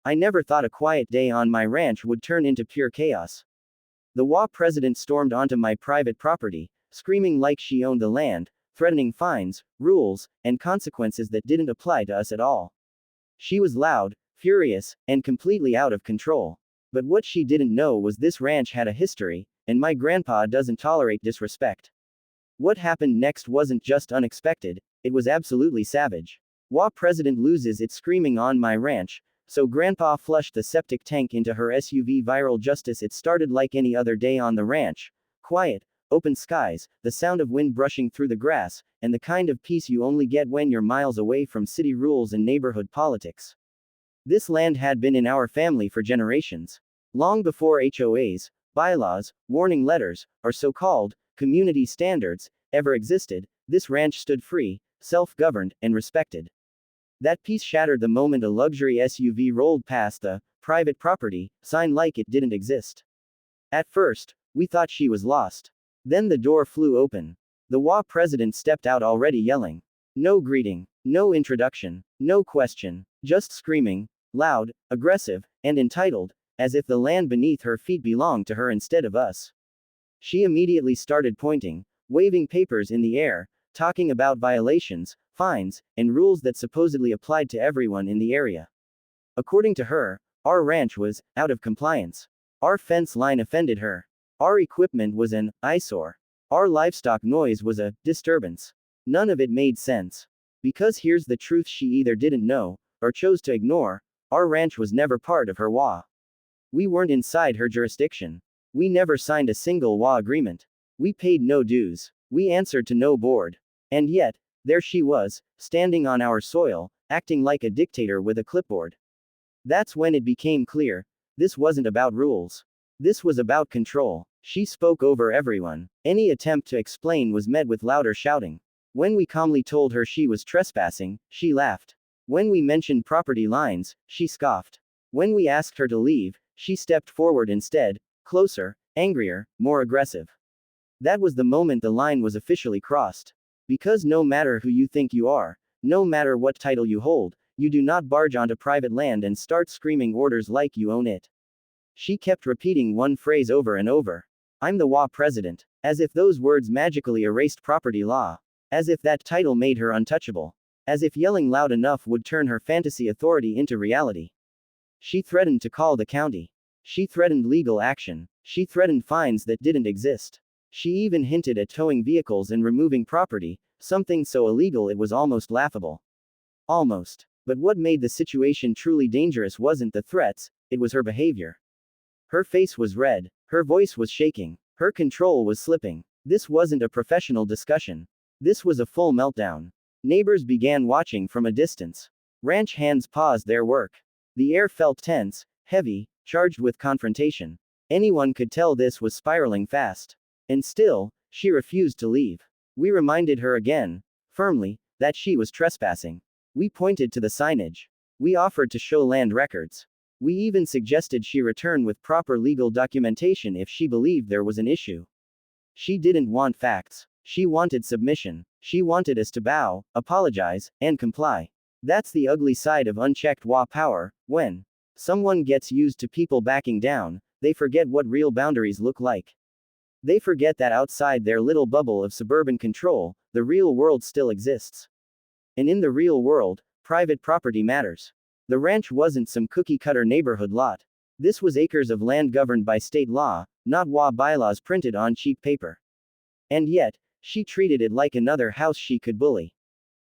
I never thought a quiet day on my ranch would turn into pure chaos. The HOA president stormed onto my private property, screaming like she owned the land, threatening fines, rules, and consequences that didn't apply to us at all. She was loud, furious, and completely out of control. But what she didn't know was this ranch had a history, and my grandpa doesn't tolerate disrespect. What happened next wasn't just unexpected, it was absolutely savage. HOA president loses it screaming on my ranch, so grandpa flushed the septic tank into her SUV. Viral justice. It started like any other day on the ranch. Quiet, open skies, the sound of wind brushing through the grass, and the kind of peace you only get when you're miles away from city rules and neighborhood politics. This land had been in our family for generations. Long before HOAs, bylaws, warning letters, or so-called community standards ever existed, this ranch stood free, self-governed, and respected. That peace shattered the moment a luxury SUV rolled past the private property sign like it didn't exist. At first, we thought she was lost. Then the door flew open. The HOA president stepped out already yelling. No greeting, no introduction, no question, just screaming, loud, aggressive, and entitled, as if the land beneath her feet belonged to her instead of us. She immediately started pointing, waving papers in the air, talking about violations, fines, and rules that supposedly applied to everyone in the area. According to her, our ranch was out of compliance. Our fence line offended her. Our equipment was an eyesore. Our livestock noise was a disturbance. None of it made sense. Because here's the truth she either didn't know, or chose to ignore, our ranch was never part of her HOA. We weren't inside her jurisdiction. We never signed a single HOA agreement. We paid no dues. We answered to no board. And yet, there she was, standing on our soil, acting like a dictator with a clipboard. That's when it became clear, this wasn't about rules. This was about control. She spoke over everyone. Any attempt to explain was met with louder shouting. When we calmly told her she was trespassing, she laughed. When we mentioned property lines, she scoffed. When we asked her to leave, she stepped forward instead, closer, angrier, more aggressive. That was the moment the line was officially crossed. Because no matter who you think you are, no matter what title you hold, you do not barge onto private land and start screaming orders like you own it. She kept repeating one phrase over and over. I'm the HOA president. As if those words magically erased property law. As if that title made her untouchable. As if yelling loud enough would turn her fantasy authority into reality. She threatened to call the county. She threatened legal action. She threatened fines that didn't exist. She even hinted at towing vehicles and removing property, something so illegal it was almost laughable. Almost. But what made the situation truly dangerous wasn't the threats, it was her behavior. Her face was red, her voice was shaking, her control was slipping. This wasn't a professional discussion. This was a full meltdown. Neighbors began watching from a distance. Ranch hands paused their work. The air felt tense, heavy, charged with confrontation. Anyone could tell this was spiraling fast. And still, she refused to leave. We reminded her again, firmly, that she was trespassing. We pointed to the signage. We offered to show land records. We even suggested she return with proper legal documentation if she believed there was an issue. She didn't want facts. She wanted submission. She wanted us to bow, apologize, and comply. That's the ugly side of unchecked HOA power. When someone gets used to people backing down, they forget what real boundaries look like. They forget that outside their little bubble of suburban control, the real world still exists. And in the real world, private property matters. The ranch wasn't some cookie-cutter neighborhood lot. This was acres of land governed by state law, not HOA bylaws printed on cheap paper. And yet, she treated it like another house she could bully.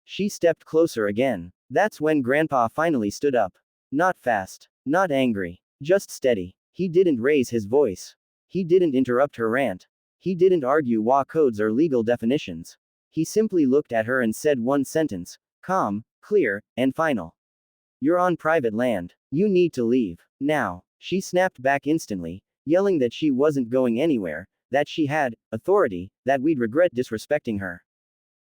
She stepped closer again. That's when Grandpa finally stood up. Not fast, not angry, just steady. He didn't raise his voice. He didn't interrupt her rant. He didn't argue HOA codes or legal definitions. He simply looked at her and said one sentence, calm, clear, and final. You're on private land. You need to leave. Now. She snapped back instantly, yelling that she wasn't going anywhere, that she had authority, that we'd regret disrespecting her.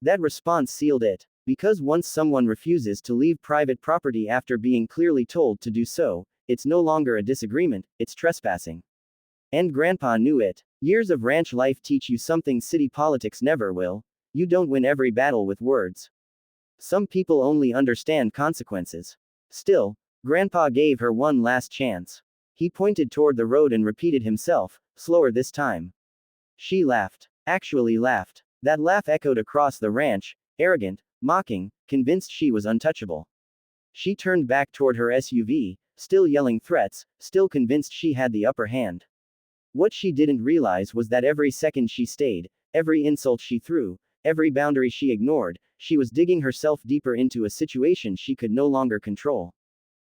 That response sealed it. Because once someone refuses to leave private property after being clearly told to do so, it's no longer a disagreement, it's trespassing. And Grandpa knew it. Years of ranch life teach you something city politics never will. You don't win every battle with words. Some people only understand consequences. Still, Grandpa gave her one last chance. He pointed toward the road and repeated himself, slower this time. She laughed. Actually laughed. That laugh echoed across the ranch, arrogant, mocking, convinced she was untouchable. She turned back toward her SUV, still yelling threats, still convinced she had the upper hand. What she didn't realize was that every second she stayed, every insult she threw, every boundary she ignored, she was digging herself deeper into a situation she could no longer control.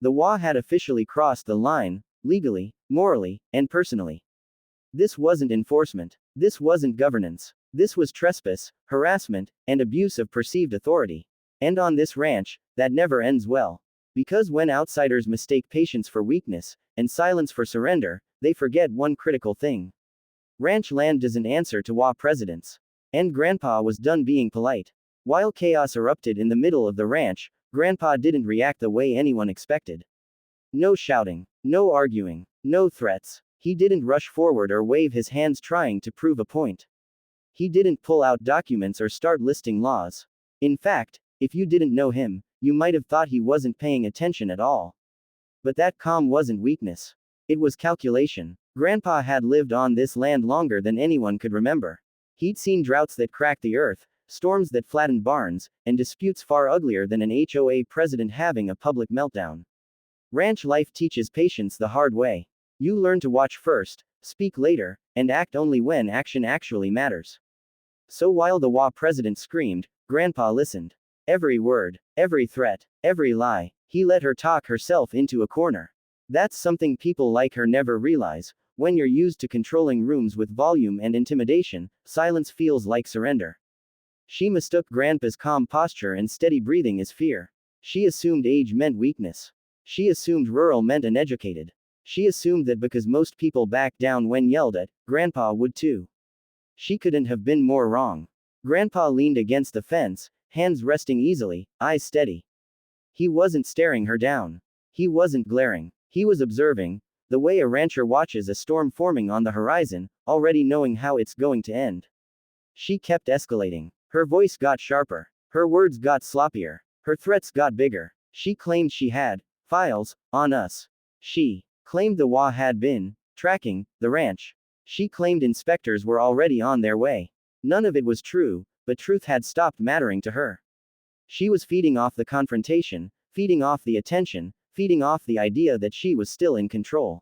The HOA had officially crossed the line, legally, morally, and personally. This wasn't enforcement. This wasn't governance. This was trespass, harassment, and abuse of perceived authority. And on this ranch, that never ends well. Because when outsiders mistake patience for weakness, and silence for surrender, they forget one critical thing. Ranch land doesn't answer to HOA presidents. And Grandpa was done being polite. While chaos erupted in the middle of the ranch, Grandpa didn't react the way anyone expected. No shouting. No arguing. No threats. He didn't rush forward or wave his hands trying to prove a point. He didn't pull out documents or start listing laws. In fact, if you didn't know him, you might have thought he wasn't paying attention at all. But that calm wasn't weakness. It was calculation. Grandpa had lived on this land longer than anyone could remember. He'd seen droughts that cracked the earth, storms that flattened barns, and disputes far uglier than an HOA president having a public meltdown. Ranch life teaches patience the hard way. You learn to watch first, speak later, and act only when action actually matters. So while the HOA president screamed, Grandpa listened. Every word, every threat, every lie, he let her talk herself into a corner. That's something people like her never realize. When you're used to controlling rooms with volume and intimidation, silence feels like surrender. She mistook Grandpa's calm posture and steady breathing as fear. She assumed age meant weakness. She assumed rural meant uneducated. She assumed that because most people backed down when yelled at, Grandpa would too. She couldn't have been more wrong. Grandpa leaned against the fence, hands resting easily, eyes steady. He wasn't staring her down. He wasn't glaring. He was observing, the way a rancher watches a storm forming on the horizon, already knowing how it's going to end. She kept escalating. Her voice got sharper. Her words got sloppier. Her threats got bigger. She claimed she had files on us. She claimed the HOA had been tracking the ranch. She claimed inspectors were already on their way. None of it was true, but truth had stopped mattering to her. She was feeding off the confrontation, feeding off the attention, feeding off the idea that she was still in control.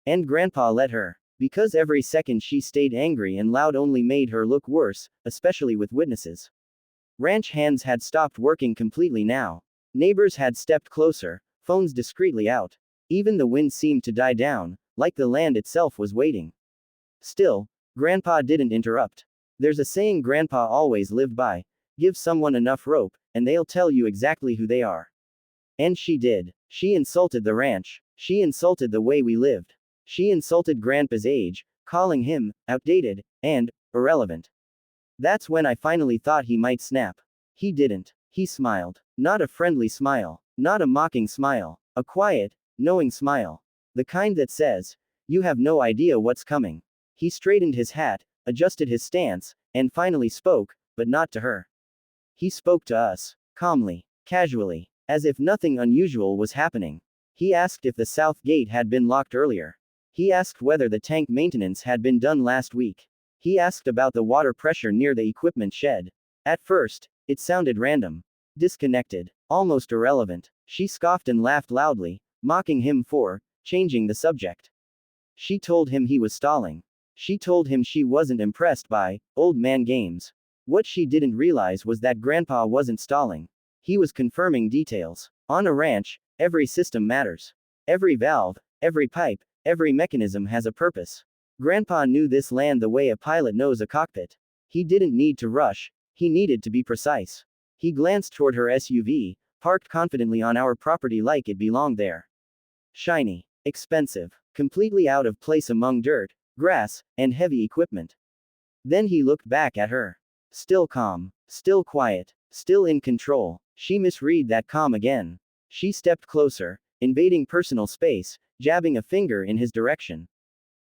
And Grandpa let her. Because every second she stayed angry and loud only made her look worse, especially with witnesses. Ranch hands had stopped working completely now. Neighbors had stepped closer, phones discreetly out. Even the wind seemed to die down, like the land itself was waiting. Still, Grandpa didn't interrupt. There's a saying Grandpa always lived by: give someone enough rope, and they'll tell you exactly who they are. And she did. She insulted the ranch. She insulted the way we lived. She insulted Grandpa's age, calling him outdated and irrelevant. That's when I finally thought he might snap. He didn't. He smiled. Not a friendly smile. Not a mocking smile. A quiet, knowing smile. The kind that says, you have no idea what's coming. He straightened his hat, adjusted his stance, and finally spoke, but not to her. He spoke to us. Calmly. Casually. As if nothing unusual was happening. He asked if the south gate had been locked earlier. He asked whether the tank maintenance had been done last week. He asked about the water pressure near the equipment shed. At first, it sounded random. Disconnected. Almost irrelevant. She scoffed and laughed loudly, mocking him for changing the subject. She told him he was stalling. She told him she wasn't impressed by old man games. What she didn't realize was that Grandpa wasn't stalling. He was confirming details. On a ranch, every system matters. Every valve, every pipe, every mechanism has a purpose. Grandpa knew this land the way a pilot knows a cockpit. He didn't need to rush, he needed to be precise. He glanced toward her SUV, parked confidently on our property like it belonged there. Shiny. Expensive. Completely out of place among dirt, grass, and heavy equipment. Then he looked back at her. Still calm. Still quiet. Still in control. She misread that calm again. She stepped closer, invading personal space, jabbing a finger in his direction.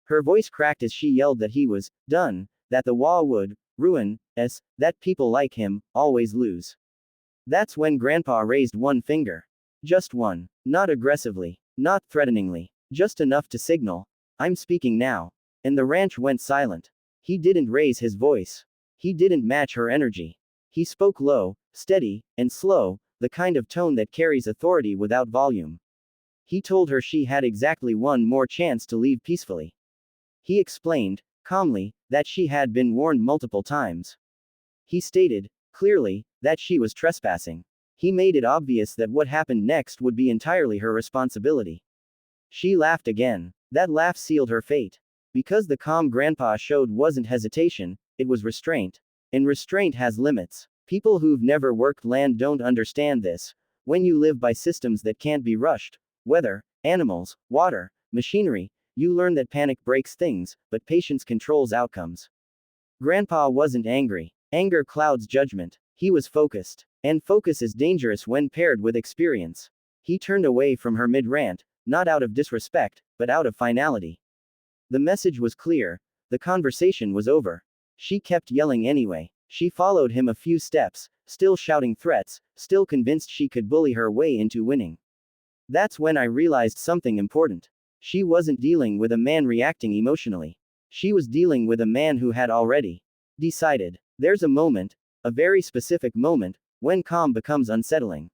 Her voice cracked as she yelled that he was done, that the HOA would ruin us, that people like him always lose. That's when Grandpa raised one finger. Just one. Not aggressively. Not threateningly. Just enough to signal, "I'm speaking now." And the ranch went silent. He didn't raise his voice. He didn't match her energy. He spoke low, steady, and slow, the kind of tone that carries authority without volume. He told her she had exactly one more chance to leave peacefully. He explained, calmly, that she had been warned multiple times. He stated, clearly, that she was trespassing. He made it obvious that what happened next would be entirely her responsibility. She laughed again. That laugh sealed her fate. Because the calm Grandpa showed wasn't hesitation, it was restraint. And restraint has limits. People who've never worked land don't understand this. When you live by systems that can't be rushed, weather, animals, water, machinery, you learn that panic breaks things, but patience controls outcomes. Grandpa wasn't angry. Anger clouds judgment. He was focused. And focus is dangerous when paired with experience. He turned away from her mid-rant, not out of disrespect, but out of finality. The message was clear. The conversation was over. She kept yelling anyway. She followed him a few steps, still shouting threats, still convinced she could bully her way into winning. That's when I realized something important. She wasn't dealing with a man reacting emotionally. She was dealing with a man who had already decided. There's a moment, a very specific moment, when calm becomes unsettling.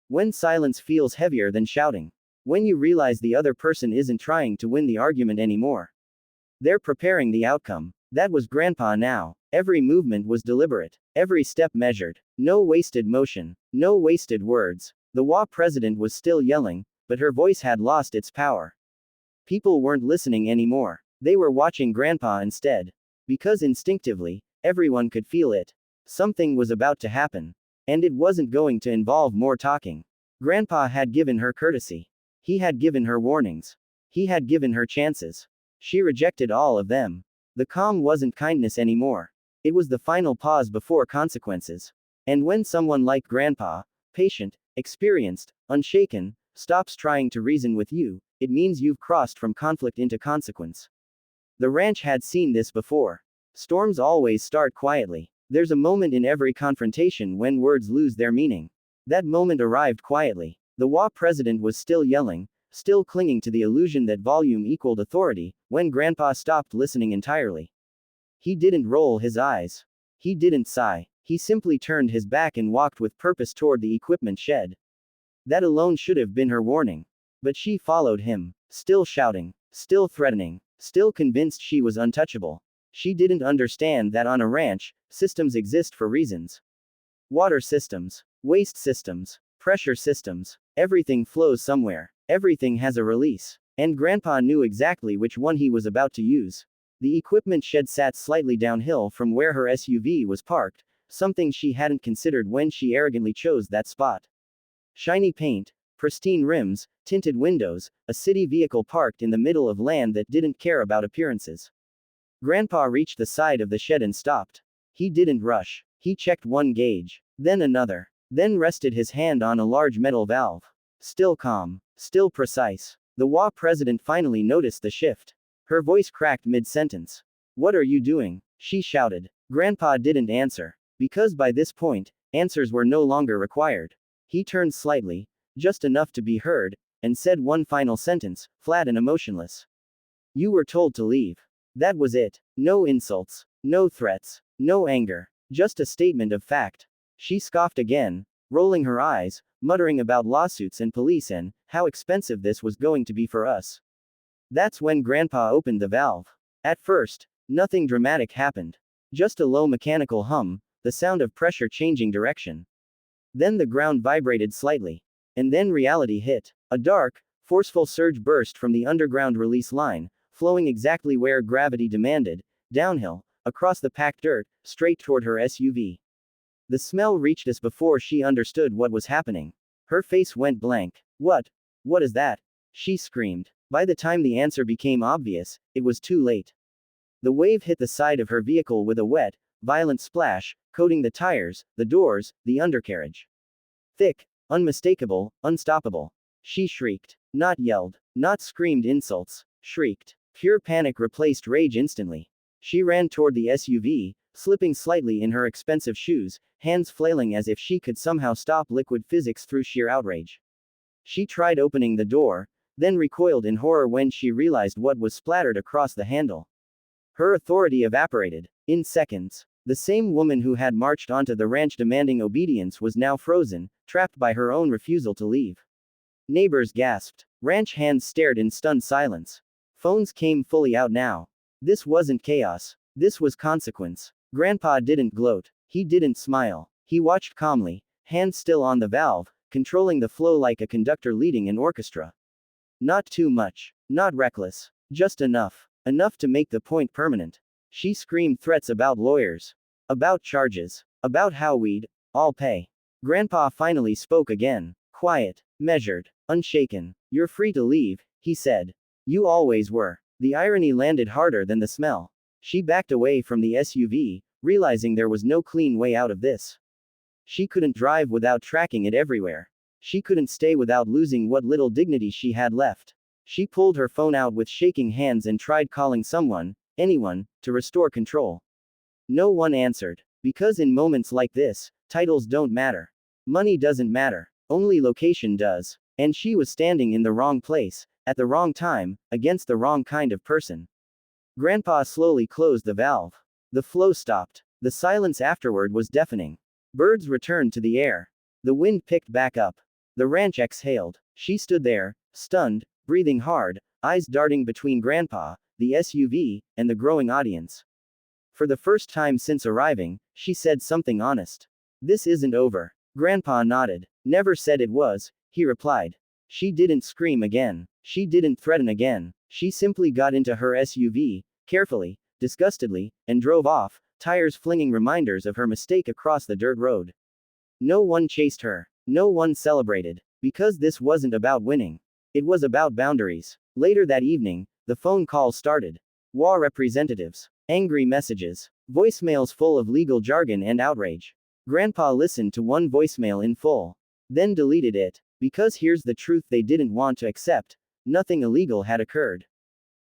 When silence feels heavier than shouting. When you realize the other person isn't trying to win the argument anymore. They're preparing the outcome. That was Grandpa now. Every movement was deliberate. Every step measured. No wasted motion. No wasted words. The HOA president was still yelling, but her voice had lost its power. People weren't listening anymore. They were watching Grandpa instead. Because instinctively, everyone could feel it. Something was about to happen. And it wasn't going to involve more talking. Grandpa had given her courtesy. He had given her warnings. He had given her chances. She rejected all of them. The calm wasn't kindness anymore. It was the final pause before consequences. And when someone like Grandpa, patient, experienced, unshaken, stops trying to reason with you, it means you've crossed from conflict into consequence. The ranch had seen this before. Storms always start quietly. There's a moment in every confrontation when words lose their meaning. That moment arrived quietly. The HOA president was still yelling, still clinging to the illusion that volume equaled authority, when Grandpa stopped listening entirely. He didn't roll his eyes. He didn't sigh. He simply turned his back and walked with purpose toward the equipment shed. That alone should have been her warning. But she followed him, still shouting, still threatening, still convinced she was untouchable. She didn't understand that on a ranch, systems exist for reasons. Water systems, waste systems, pressure systems. Everything flows somewhere. Everything has a release. And Grandpa knew exactly which one he was about to use. The equipment shed sat slightly downhill from where her SUV was parked, something she hadn't considered when she arrogantly chose that spot. Shiny paint, pristine rims, tinted windows, a city vehicle parked in the middle of land that didn't care about appearances. Grandpa reached the side of the shed and stopped. He didn't rush. He checked one gauge, then another, then rested his hand on a large metal valve. Still calm, still precise. The HOA president finally noticed the shift. Her voice cracked mid-sentence. "What are you doing?" she shouted. Grandpa didn't answer. Because by this point, answers were no longer required. He turned slightly, just enough to be heard, and said one final sentence, flat and emotionless. "You were told to leave." That was it. No insults. No threats. No anger. Just a statement of fact. She scoffed again, rolling her eyes, muttering about lawsuits and police and how expensive this was going to be for us. That's when Grandpa opened the valve. At first, nothing dramatic happened. Just a low mechanical hum, the sound of pressure changing direction. Then the ground vibrated slightly. And then reality hit. A dark, forceful surge burst from the underground release line, flowing exactly where gravity demanded, downhill, across the packed dirt, straight toward her SUV. The smell reached us before she understood what was happening. Her face went blank. What? What is that?" she screamed. By the time the answer became obvious, it was too late. The wave hit the side of her vehicle with a wet, violent splash, coating the tires, the doors, the undercarriage. Thick, unmistakable, unstoppable. She shrieked. Not yelled. Not screamed insults. Shrieked. Pure panic replaced rage instantly. She ran toward the SUV, slipping slightly in her expensive shoes, hands flailing as if she could somehow stop liquid physics through sheer outrage. She tried opening the door, then recoiled in horror when she realized what was splattered across the handle. Her authority evaporated. In seconds. The same woman who had marched onto the ranch demanding obedience was now frozen, trapped by her own refusal to leave. Neighbors gasped. Ranch hands stared in stunned silence. Phones came fully out now. This wasn't chaos. This was consequence. Grandpa didn't gloat. He didn't smile. He watched calmly, hands still on the valve, controlling the flow like a conductor leading an orchestra. Not too much. Not reckless. Just enough. Enough to make the point permanent. She screamed threats about lawyers. About charges. About how we'd all pay. Grandpa finally spoke again. Quiet. Measured. Unshaken. You're free to leave, he said. You always were. The irony landed harder than the smell. She backed away from the SUV, realizing there was no clean way out of this. She couldn't drive without tracking it everywhere. She couldn't stay without losing what little dignity she had left. She pulled her phone out with shaking hands and tried calling someone, anyone, to restore control. No one answered. Because in moments like this, titles don't matter. Money doesn't matter. Only location does. And she was standing in the wrong place, at the wrong time, against the wrong kind of person. Grandpa slowly closed the valve. The flow stopped. The silence afterward was deafening. Birds returned to the air. The wind picked back up. The ranch exhaled. She stood there, stunned, breathing hard, eyes darting between Grandpa, the SUV, and the growing audience. For the first time since arriving, she said something honest. This isn't over. Grandpa nodded. Never said it was, he replied. She didn't scream again. She didn't threaten again. She simply got into her SUV, carefully, disgustedly, and drove off, tires flinging reminders of her mistake across the dirt road. No one chased her. No one celebrated. Because this wasn't about winning. It was about boundaries. Later that evening, the phone call started. HOA representatives. Angry messages. Voicemails full of legal jargon and outrage. Grandpa listened to one voicemail in full. Then deleted it. Because here's the truth they didn't want to accept. Nothing illegal had occurred.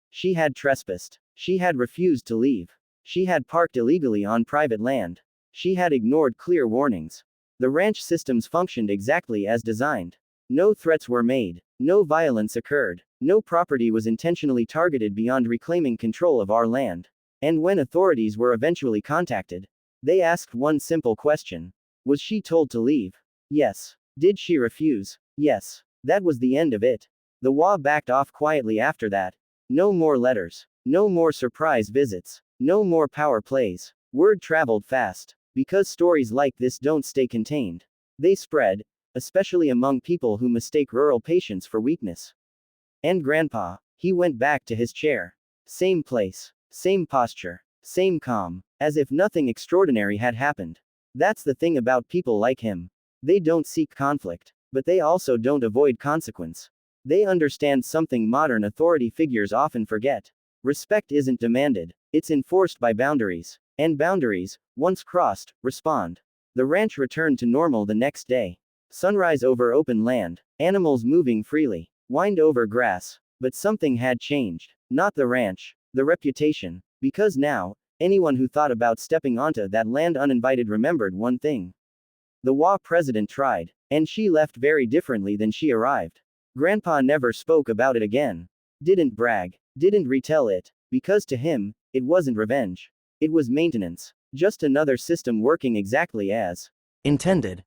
She had trespassed. She had refused to leave. She had parked illegally on private land. She had ignored clear warnings. The ranch systems functioned exactly as designed. No threats were made. No violence occurred. No property was intentionally targeted beyond reclaiming control of our land. And when authorities were eventually contacted, they asked one simple question. Was she told to leave? Yes. Did she refuse? Yes. That was the end of it. The HOA backed off quietly after that. No more letters. No more surprise visits. No more power plays. Word traveled fast. Because stories like this don't stay contained. They spread, especially among people who mistake rural patience for weakness. And Grandpa, he went back to his chair. Same place. Same posture. Same calm. As if nothing extraordinary had happened. That's the thing about people like him. They don't seek conflict. But they also don't avoid consequence. They understand something modern authority figures often forget. Respect isn't demanded. It's enforced by boundaries. And boundaries, once crossed, respond. The ranch returned to normal the next day. Sunrise over open land. Animals moving freely. Wind over grass. But something had changed. Not the ranch. The reputation. Because now, anyone who thought about stepping onto that land uninvited remembered one thing. The HOA president tried. And she left very differently than she arrived. Grandpa never spoke about it again. Didn't brag. Didn't retell it. Because to him, it wasn't revenge. It was maintenance. Just another system working exactly as intended.